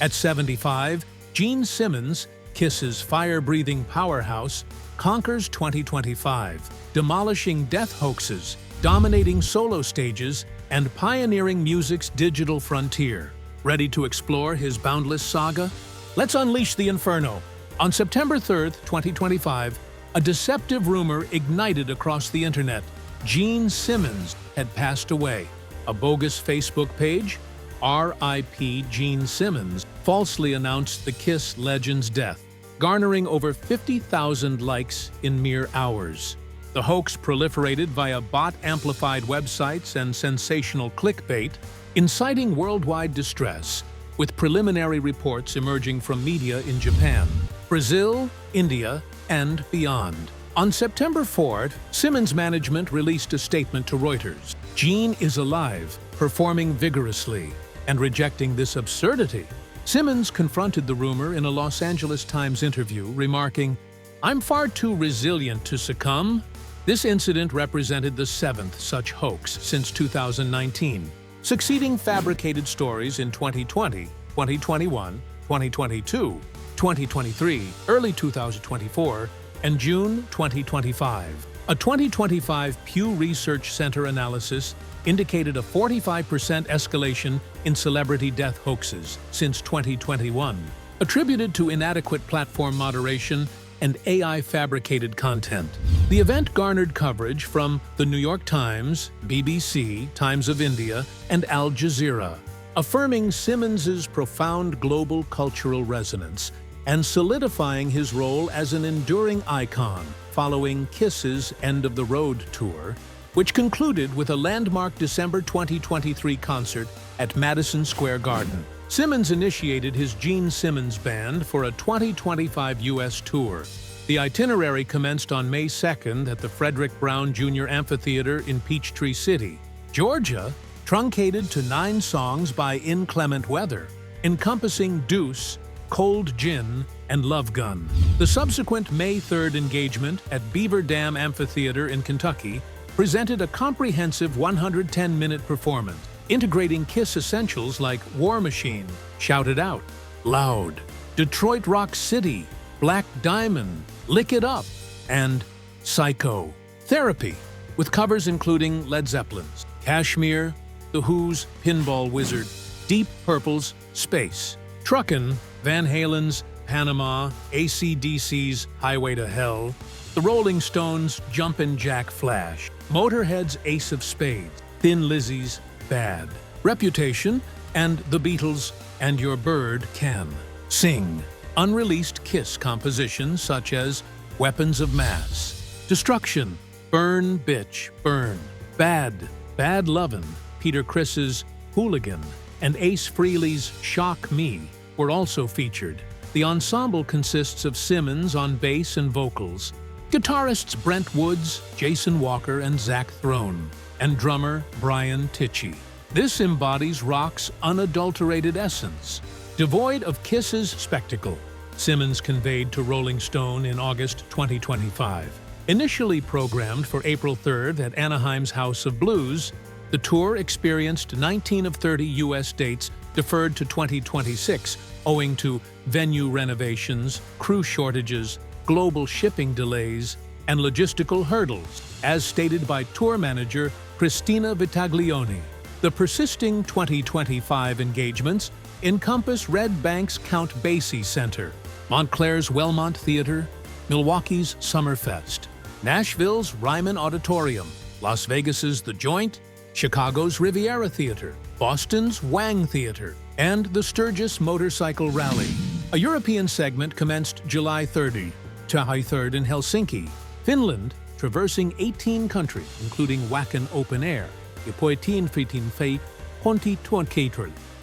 At 75, Gene Simmons, Kiss's fire-breathing powerhouse, conquers 2025, demolishing death hoaxes, dominating solo stages, and pioneering music's digital frontier. Ready to explore his boundless saga? Let's unleash the inferno. On September 3, 2025, a deceptive rumor ignited across the internet. Gene Simmons had passed away. A bogus Facebook page, R.I.P. Gene Simmons, falsely announced the Kiss legend's death, garnering over 50,000 likes in mere hours. The hoax proliferated via bot-amplified websites and sensational clickbait, inciting worldwide distress, with preliminary reports emerging from media in Japan, Brazil, India, and beyond. On September 4, Simmons' management released a statement to Reuters. Gene is alive, performing vigorously, and rejecting this absurdity. Simmons confronted the rumor in a Los Angeles Times interview, remarking, "I'm far too resilient to succumb." This incident represented the seventh such hoax since 2019, succeeding fabricated stories in 2020, 2021, 2022, 2023, early 2024, and June 2025. A 2025 Pew Research Center analysis indicated a 45% escalation in celebrity death hoaxes since 2021, attributed to inadequate platform moderation and AI-fabricated content. The event garnered coverage from The New York Times, BBC, Times of India, and Al Jazeera, affirming Simmons's profound global cultural resonance and solidifying his role as an enduring icon following Kiss's End of the Road tour, which concluded with a landmark December 2023 concert at Madison Square Garden. Simmons initiated his Gene Simmons Band for a 2025 U.S. tour. The itinerary commenced on May 2nd at the Frederick Brown Jr. Amphitheater in Peachtree City, Georgia, truncated to 9 songs by inclement weather, encompassing Deuce, Cold Gin, and Love Gun. The subsequent May 3rd engagement at Beaver Dam Amphitheater in Kentucky presented a comprehensive 110-minute performance, integrating Kiss essentials like War Machine, Shout It Out, Loud, Detroit Rock City, Black Diamond, Lick It Up, and Psycho. Therapy, with covers including Led Zeppelin's Kashmir, The Who's Pinball Wizard, Deep Purple's Space, Truckin', Van Halen's Panama, AC/DC's Highway to Hell, The Rolling Stones' Jumpin' Jack Flash, Motorhead's Ace of Spades, Thin Lizzy's Bad, Reputation, and The Beatles' And Your Bird Can Sing. Unreleased Kiss compositions such as Weapons of Mass, Destruction, Burn Bitch Burn, Bad, Bad Lovin', Peter Criss's Hooligan, and Ace Frehley's Shock Me were also featured. The ensemble consists of Simmons on bass and vocals, guitarists Brent Woods, Jason Walker, and Zach Throne, and drummer Brian Tichy. This embodies rock's unadulterated essence, devoid of Kiss's spectacle. Simmons conveyed to Rolling Stone in August 2025. Initially programmed for April 3rd at Anaheim's House of Blues, the tour experienced 19 of 30 U.S. dates deferred to 2026 owing to venue renovations, crew shortages, global shipping delays, and logistical hurdles, as stated by tour manager Christina Vitaglione. The persisting 2025 engagements encompass Red Bank's Count Basie Center, Montclair's Wellmont Theater, Milwaukee's Summerfest, Nashville's Ryman Auditorium, Las Vegas's The Joint, Chicago's Riviera Theater, Boston's Wang Theater, and the Sturgis Motorcycle Rally. A European segment commenced July 30 to July 3rd in Helsinki, Finland, traversing 18 countries, including Wacken Open Air,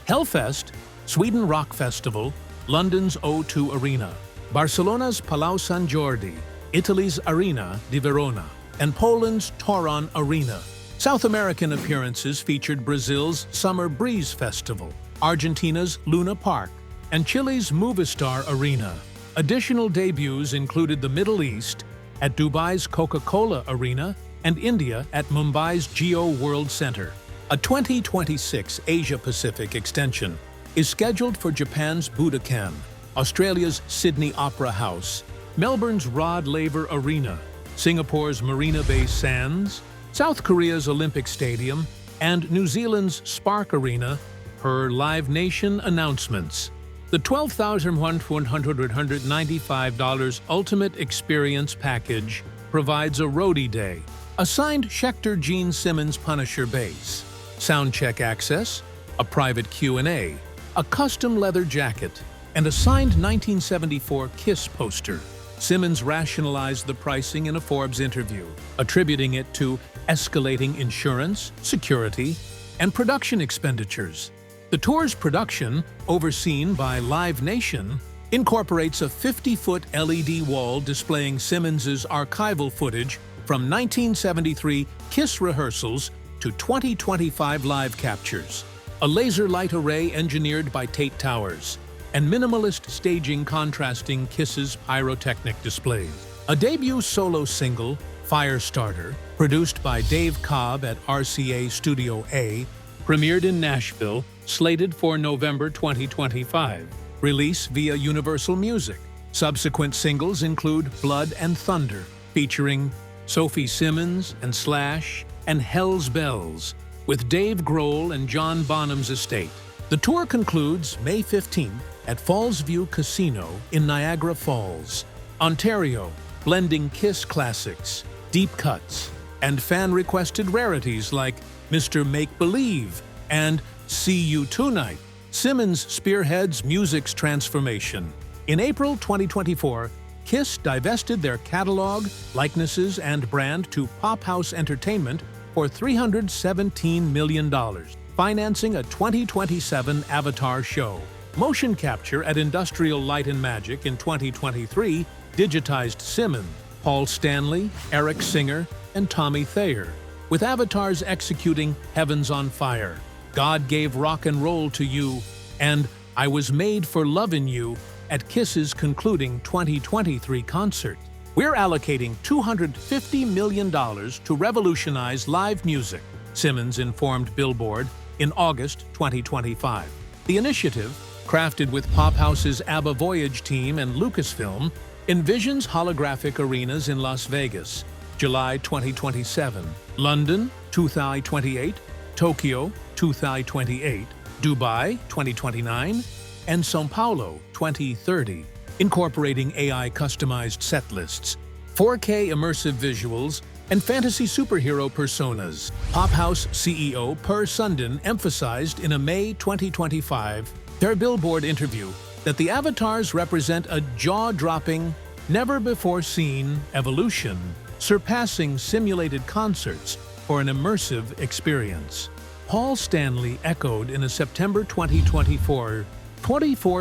Hellfest, Sweden Rock Festival, London's O2 Arena, Barcelona's Palau San Jordi, Italy's Arena di Verona, and Poland's Toruń Arena. South American appearances featured Brazil's Summer Breeze Festival, Argentina's Luna Park, and Chile's Movistar Arena. Additional debuts included the Middle East at Dubai's Coca-Cola Arena and India at Mumbai's Jio World Center. A 2026 Asia-Pacific extension is scheduled for Japan's Budokan, Australia's Sydney Opera House, Melbourne's Rod Laver Arena, Singapore's Marina Bay Sands, South Korea's Olympic Stadium, and New Zealand's Spark Arena, per Live Nation announcements. The $12,195 Ultimate Experience Package provides a roadie day, a signed Schecter Gene Simmons Punisher bass, soundcheck access, a private Q&A, a custom leather jacket, and a signed 1974 Kiss poster. Simmons rationalized the pricing in a Forbes interview, attributing it to escalating insurance, security, and production expenditures. The tour's production, overseen by Live Nation, incorporates a 50-foot LED wall displaying Simmons's archival footage from 1973 Kiss rehearsals to 2025 live captures, a laser light array engineered by Tate Towers, and minimalist staging contrasting Kiss's pyrotechnic displays. A debut solo single, Firestarter, produced by Dave Cobb at RCA Studio A, premiered in Nashville, slated for November 2025. Release via Universal Music. Subsequent singles include Blood and Thunder, featuring Sophie Simmons and Slash, and Hell's Bells, with Dave Grohl and John Bonham's estate. The tour concludes May 15th at Fallsview Casino in Niagara Falls, Ontario, blending Kiss classics, deep cuts, and fan-requested rarities like Mr. Make-Believe and See You Tonight. Simmons spearheads music's transformation. In April 2024, Kiss divested their catalog, likenesses, and brand to Pop House Entertainment for $317 million, financing a 2027 Avatar show. Motion capture at Industrial Light and Magic in 2023 digitized Simmons, Paul Stanley, Eric Singer, and Tommy Thayer, with avatars executing Heavens on Fire, God Gave Rock and Roll to You, and I Was Made for Lovin' You at Kiss's concluding 2023 concert. We're allocating $250 million to revolutionize live music, Simmons informed Billboard in August 2025. The initiative, crafted with Pop House's ABBA Voyage team and Lucasfilm, envisions holographic arenas in Las Vegas, July 2027, London, 2028, Tokyo, 2028, Dubai, 2029, and São Paulo, 2030, incorporating AI-customized set lists, 4K immersive visuals, and fantasy superhero personas. Pop House CEO Per Sundin emphasized in a May 2025 their Billboard interview that the avatars represent a jaw-dropping, never-before-seen evolution, surpassing simulated concerts for an immersive experience. Paul Stanley echoed in a September 2024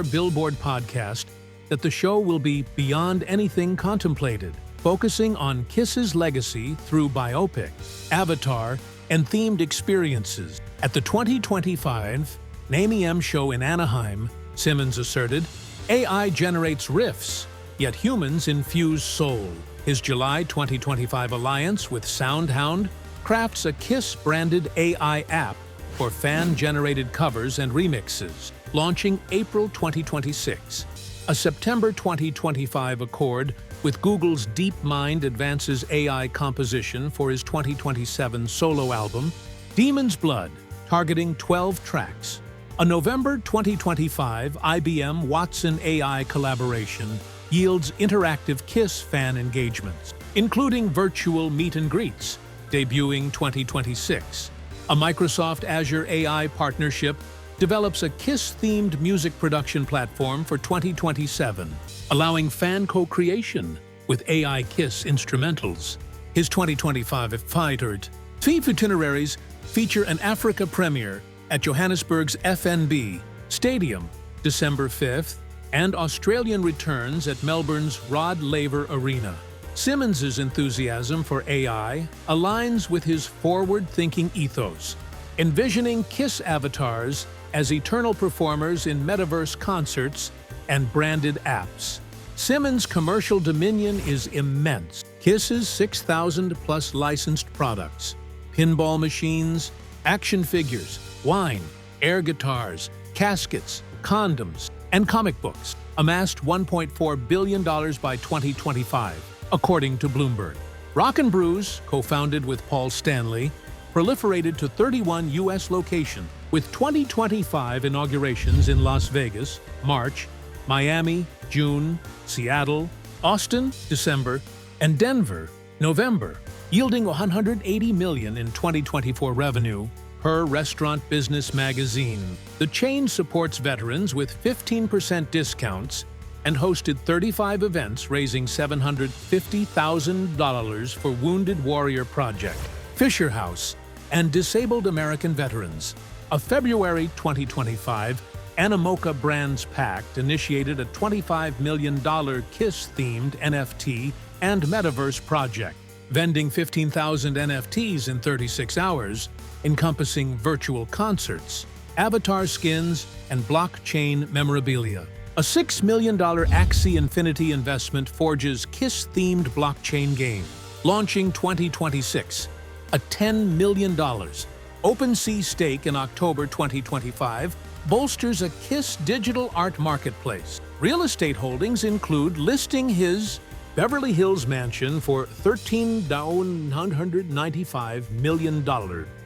Billboard podcast that the show will be beyond anything contemplated, focusing on Kiss's legacy through biopic, avatar, and themed experiences. At the 2025 NAME show in Anaheim, Simmons asserted, AI generates riffs, yet humans infuse soul. His July 2025 alliance with SoundHound crafts a Kiss-branded AI app for fan-generated covers and remixes, launching April 2026. A September 2025 accord with Google's DeepMind advances AI composition for his 2027 solo album, Demon's Blood, targeting 12 tracks. A November 2025 IBM Watson AI collaboration yields interactive Kiss fan engagements, including virtual meet and greets, debuting 2026. A Microsoft Azure AI partnership develops a Kiss-themed music production platform for 2027, allowing fan co-creation with AI Kiss instrumentals. His 2025 featured itineraries feature an Africa premiere at Johannesburg's FNB Stadium, December 5th, and Australian returns at Melbourne's Rod Laver Arena. Simmons's enthusiasm for AI aligns with his forward-thinking ethos, envisioning Kiss avatars as eternal performers in metaverse concerts and branded apps. Simmons' commercial dominion is immense. Kiss's 6,000-plus licensed products, pinball machines, action figures, wine, air guitars, caskets, condoms, and comic books, amassed $1.4 billion by 2025, according to Bloomberg. Rock and Brews, co-founded with Paul Stanley, proliferated to 31 U.S. locations, with 2025 inaugurations in Las Vegas, March, Miami, June, Seattle, Austin, December, and Denver, November, yielding $180 million in 2024 revenue, per Restaurant Business magazine. The chain supports veterans with 15% discounts and hosted 35 events raising $750,000 for Wounded Warrior Project, Fisher House, and disabled American veterans. A February 2025 Animoca Brands Pact initiated a $25 million KISS-themed NFT and metaverse project, vending 15,000 NFTs in 36 hours, encompassing virtual concerts, avatar skins, and blockchain memorabilia. A $6 million Axie Infinity investment forges KISS-themed blockchain game, launching 2026. A $10 million OpenSea stake in October 2025 bolsters a KISS digital art marketplace. Real estate holdings include listing his Beverly Hills mansion for $13,995 million.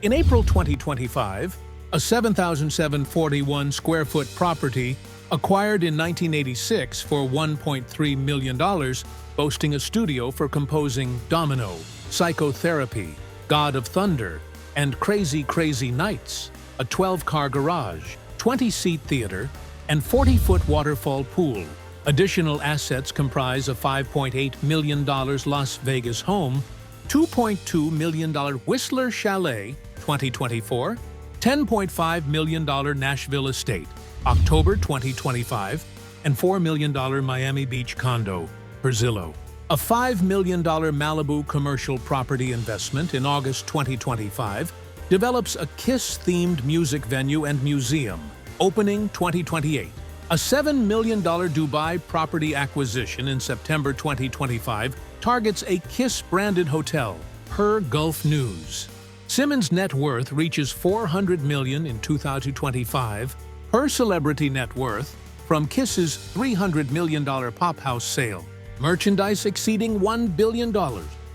In April 2025, a 7,741 square foot property acquired in 1986 for $1.3 million, boasting a studio for composing Domino, Psychotherapy, God of Thunder, and Crazy Crazy Nights, a 12-car garage, 20-seat theater, and 40-foot waterfall pool. Additional assets comprise a $5.8 million Las Vegas home, $2.2 million Whistler Chalet 2024, $10.5 million Nashville estate, October 2025, and $4 million Miami Beach condo, per Zillow. A $5 million Malibu commercial property investment in August 2025 develops a KISS-themed music venue and museum, opening 2028. A $7 million Dubai property acquisition in September 2025 targets a KISS-branded hotel, per Gulf News. Simmons' net worth reaches $400 million in 2025, per Celebrity Net Worth, from KISS's $300 million Pop House sale. Merchandise exceeding $1 billion,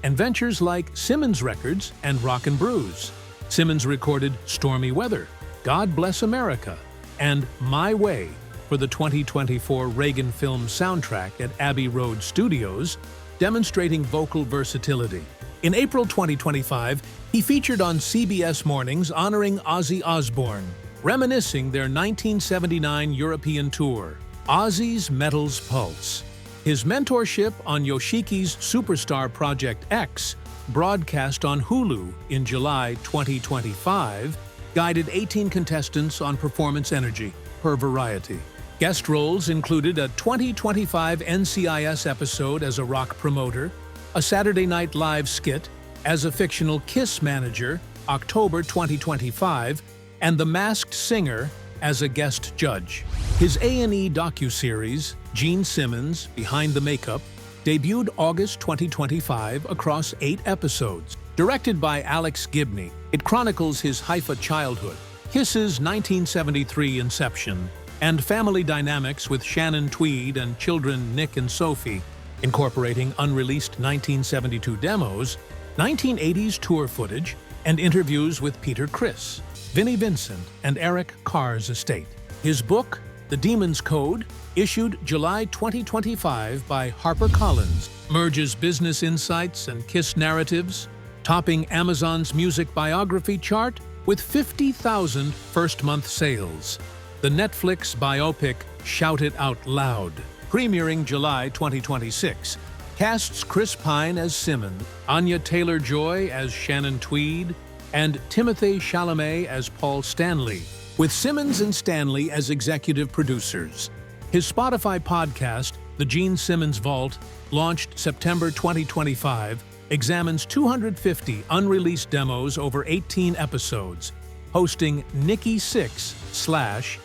and ventures like Simmons Records and Rock and Brews. Simmons recorded Stormy Weather, God Bless America, and My Way for the 2024 Reagan film soundtrack at Abbey Road Studios, demonstrating vocal versatility. In April 2025, he featured on CBS Mornings honoring Ozzy Osbourne, reminiscing their 1979 European tour, Ozzy's Metal's Pulse. His mentorship on Yoshiki's Superstar Project X, broadcast on Hulu in July 2025, guided 18 contestants on performance energy, per Variety. Guest roles included a 2025 NCIS episode as a rock promoter, a Saturday Night Live skit as a fictional KISS manager, October 2025, and The Masked Singer as a guest judge. His A&E docuseries, Gene Simmons, Behind the Makeup, debuted August 2025 across 8 episodes. Directed by Alex Gibney, it chronicles his Haifa childhood, KISS's 1973 inception, and family dynamics with Shannon Tweed and children Nick and Sophie, incorporating unreleased 1972 demos, 1980s tour footage, and interviews with Peter Criss, Vinnie Vincent, and Eric Carr's estate. His book, The Demon's Code, issued July 2025 by HarperCollins, merges business insights and KISS narratives, topping Amazon's music biography chart with 50,000 first-month sales. The Netflix biopic Shout It Out Loud, premiering July 2026, casts Chris Pine as Simmons, Anya Taylor-Joy as Shannon Tweed, and Timothée Chalamet as Paul Stanley, with Simmons and Stanley as executive producers. His Spotify podcast, The Gene Simmons Vault, launched September 2025, examines 250 unreleased demos over 18 episodes, hosting Nikki Sixx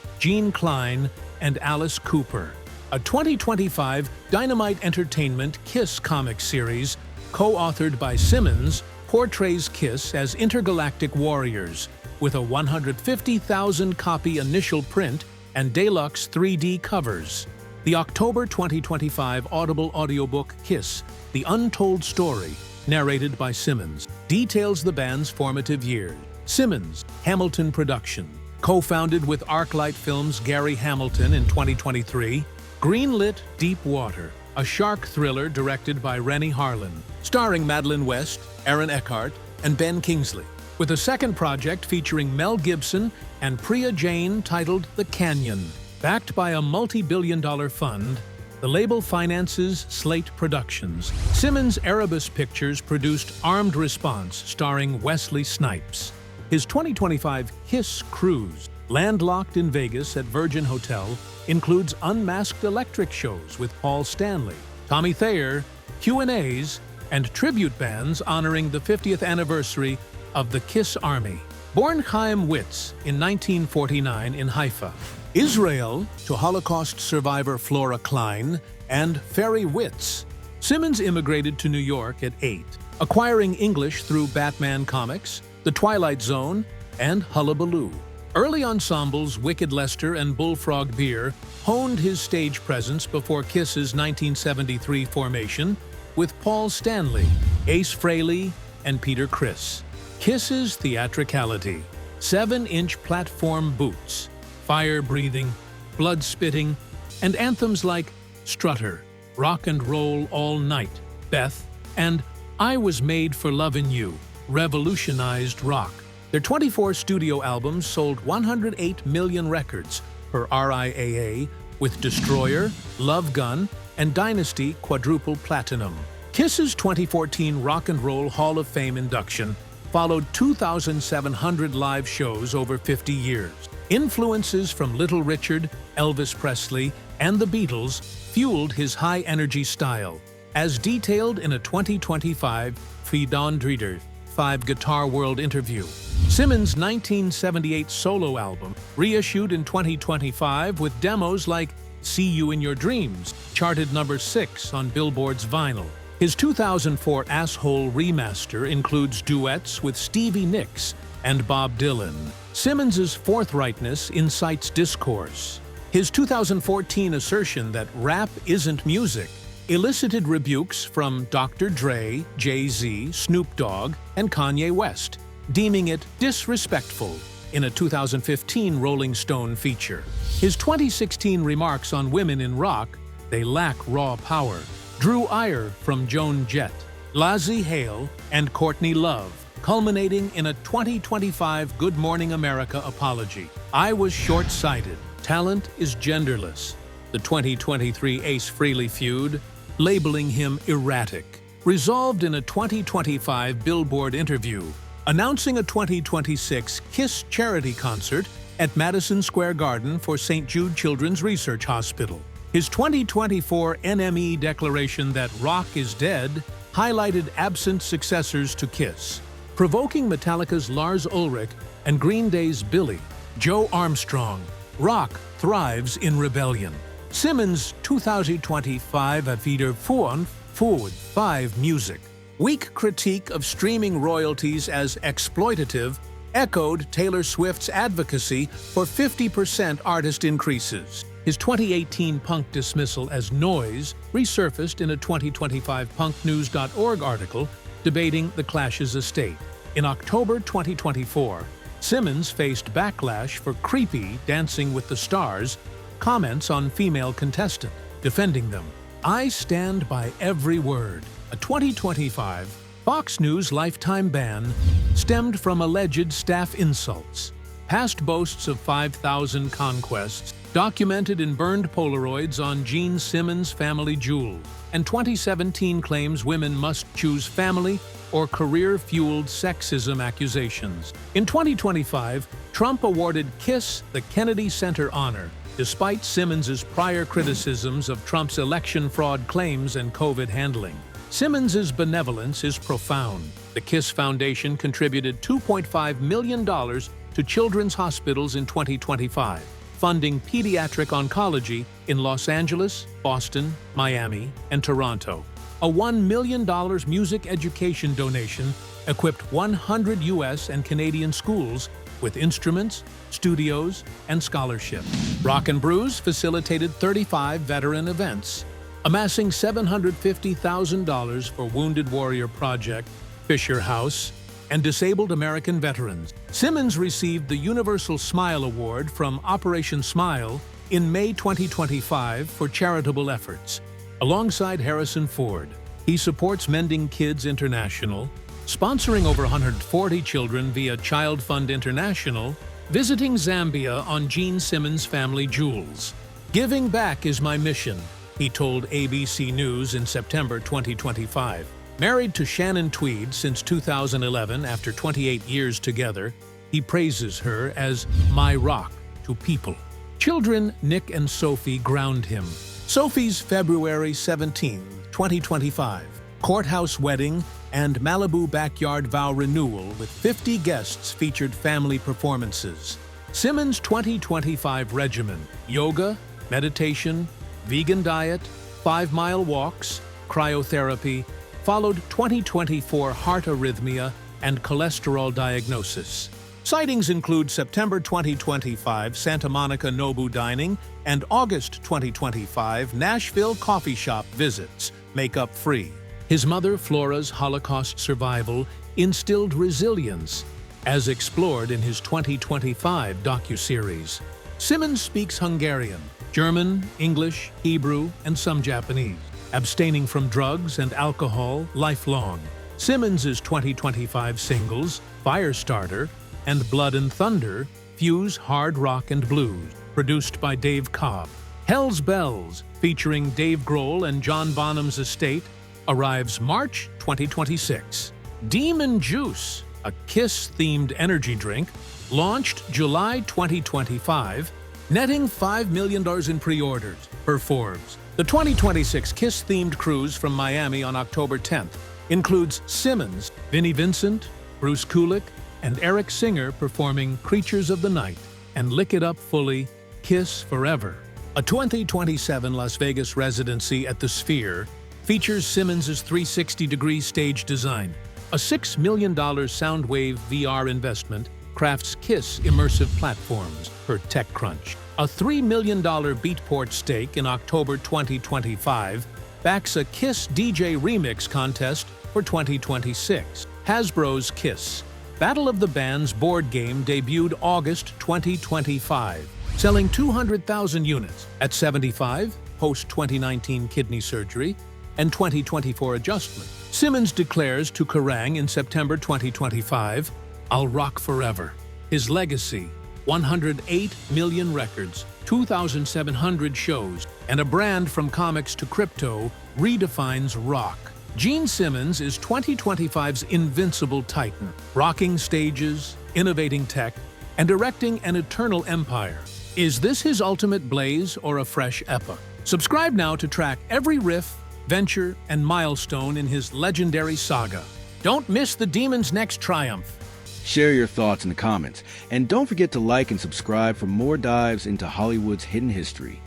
/ Gene Klein and Alice Cooper. A 2025 Dynamite Entertainment KISS comic series, co-authored by Simmons, portrays KISS as intergalactic warriors, with a 150,000-copy initial print and deluxe 3D covers. The October 2025 Audible audiobook Kiss, The Untold Story, narrated by Simmons, details the band's formative years. Simmons, Hamilton Production, co-founded with ArcLight Films' Gary Hamilton in 2023, greenlit Deep Water, a shark thriller directed by Rennie Harlan, starring Madeline West, Aaron Eckhart, and Ben Kingsley, with a second project featuring Mel Gibson and Priya Jain titled The Canyon. Backed by a multi-billion-dollar fund, the label finances Slate Productions. Simmons' Erebus Pictures produced Armed Response, starring Wesley Snipes. His 2025 Kiss Cruise, landlocked in Vegas at Virgin Hotel, includes unmasked electric shows with Paul Stanley, Tommy Thayer, Q&As, and tribute bands honoring the 50th anniversary of the Kiss Army. Born Chaim Witz in 1949 in Haifa, Israel, to Holocaust survivor Flora Klein and Ferry Witz, Simmons immigrated to New York at 8, acquiring English through Batman Comics, The Twilight Zone, and Hullabaloo. Early ensembles Wicked Lester and Bullfrog Beer honed his stage presence before Kiss's 1973 formation with Paul Stanley, Ace Frehley, and Peter Criss. Kiss's theatricality, 7-inch platform boots, fire-breathing, blood-spitting, and anthems like Strutter, Rock and Roll All Night, Beth, and I Was Made for Lovin' You revolutionized rock. Their 24 studio albums sold 108 million records per RIAA, with Destroyer, Love Gun, and Dynasty quadruple platinum. Kiss's 2014 Rock and Roll Hall of Fame induction followed 2,700 live shows over 50 years. Influences from Little Richard, Elvis Presley, and the Beatles fueled his high-energy style, as detailed in a 2025 Philanthropy 5 Guitar World interview. Simmons' 1978 solo album, reissued in 2025 with demos like See You in Your Dreams, charted number 6 on Billboard's vinyl. His 2004 Asshole remaster includes duets with Stevie Nicks and Bob Dylan. Simmons' forthrightness incites discourse. His 2014 assertion that rap isn't music elicited rebukes from Dr. Dre, Jay-Z, Snoop Dogg, and Kanye West, deeming it disrespectful in a 2015 Rolling Stone feature. His 2016 remarks on women in rock, they lack raw power, drew ire from Joan Jett, Lazi Hale, and Courtney Love, culminating in a 2025 Good Morning America apology. I was short-sighted. Talent is genderless. The 2023 Ace Frehley feud, labeling him erratic, resolved in a 2025 Billboard interview, announcing a 2026 Kiss charity concert at Madison Square Garden for St. Jude Children's Research Hospital. His 2024 NME declaration that rock is dead highlighted absent successors to Kiss, provoking Metallica's Lars Ulrich and Green Day's Billy Joe Armstrong. Rock thrives in rebellion. Simmons' 2025 Forward 5 music. Weak critique of streaming royalties as exploitative echoed Taylor Swift's advocacy for 50% artist increases. His 2018 punk dismissal as noise resurfaced in a 2025 punknews.org article debating the Clash's estate. In October 2024, Simmons faced backlash for creepy Dancing with the Stars comments on female contestant, defending them. I stand by every word. A 2025 Fox News lifetime ban stemmed from alleged staff insults. Past boasts of 5,000 conquests documented in burned Polaroids on Gene Simmons' family jewels, and 2017 claims women must choose family or career-fueled sexism accusations. In 2025, Trump awarded Kiss the Kennedy Center honor, despite Simmons' prior criticisms of Trump's election fraud claims and COVID handling. Simmons' benevolence is profound. The Kiss Foundation contributed $2.5 million to children's hospitals in 2025, funding pediatric oncology in Los Angeles, Boston, Miami, and Toronto. A $1 million music education donation equipped 100 U.S. and Canadian schools with instruments, studios, and scholarship. Rock and Brews facilitated 35 veteran events, amassing $750,000 for Wounded Warrior Project, Fisher House, and disabled American veterans. Simmons received the Universal Smile Award from Operation Smile in May 2025 for charitable efforts. Alongside Harrison Ford, he supports Mending Kids International, sponsoring over 140 children via Child Fund International, visiting Zambia on Gene Simmons' family jewels. "Giving back is my mission," he told ABC News in September 2025. Married to Shannon Tweed since 2011 after 28 years together, he praises her as "my rock" to people. Children Nick and Sophie ground him. Sophie's February 17, 2025, courthouse wedding and Malibu backyard vow renewal with 50 guests featured family performances. Simmons' 2025 regimen: yoga, meditation, vegan diet, 5-mile walks, cryotherapy, followed 2024 heart arrhythmia and cholesterol diagnosis. Sightings include September 2025 Santa Monica Nobu dining and August 2025 Nashville coffee shop visits, makeup free. His mother Flora's Holocaust survival instilled resilience, as explored in his 2025 docuseries. Simmons speaks Hungarian, German, English, Hebrew, and some Japanese, abstaining from drugs and alcohol lifelong. Simmons' 2025 singles, Firestarter and Blood and Thunder, fuse hard rock and blues, produced by Dave Cobb. Hell's Bells, featuring Dave Grohl and John Bonham's estate, arrives March 2026. Demon Juice, a Kiss-themed energy drink, launched July 2025, netting $5 million in pre-orders, per Forbes. The 2026 Kiss-themed cruise from Miami on October 10th includes Simmons, Vinnie Vincent, Bruce Kulick, and Eric Singer performing Creatures of the Night and Lick It Up Fully, Kiss Forever. A 2027 Las Vegas residency at the Sphere features Simmons' 360-degree stage design. A $6 million Soundwave VR investment crafts Kiss immersive platforms, per TechCrunch. A $3 million Beatport stake in October 2025 backs a Kiss DJ Remix contest for 2026. Hasbro's Kiss Battle of the Bands board game debuted August 2025, selling 200,000 units. At 75, post 2019 kidney surgery and 2024 adjustment. Simmons declares to Kerrang in September 2025, "I'll rock forever." His legacy: 108 million records, 2,700 shows, and a brand from comics to crypto redefines rock. Gene Simmons is 2025's invincible titan, rocking stages, innovating tech, and erecting an eternal empire. Is this his ultimate blaze or a fresh epoch? Subscribe now to track every riff, venture, and milestone in his legendary saga. Don't miss the Demon's next triumph. Share your thoughts in the comments, and don't forget to like and subscribe for more dives into Hollywood's hidden history.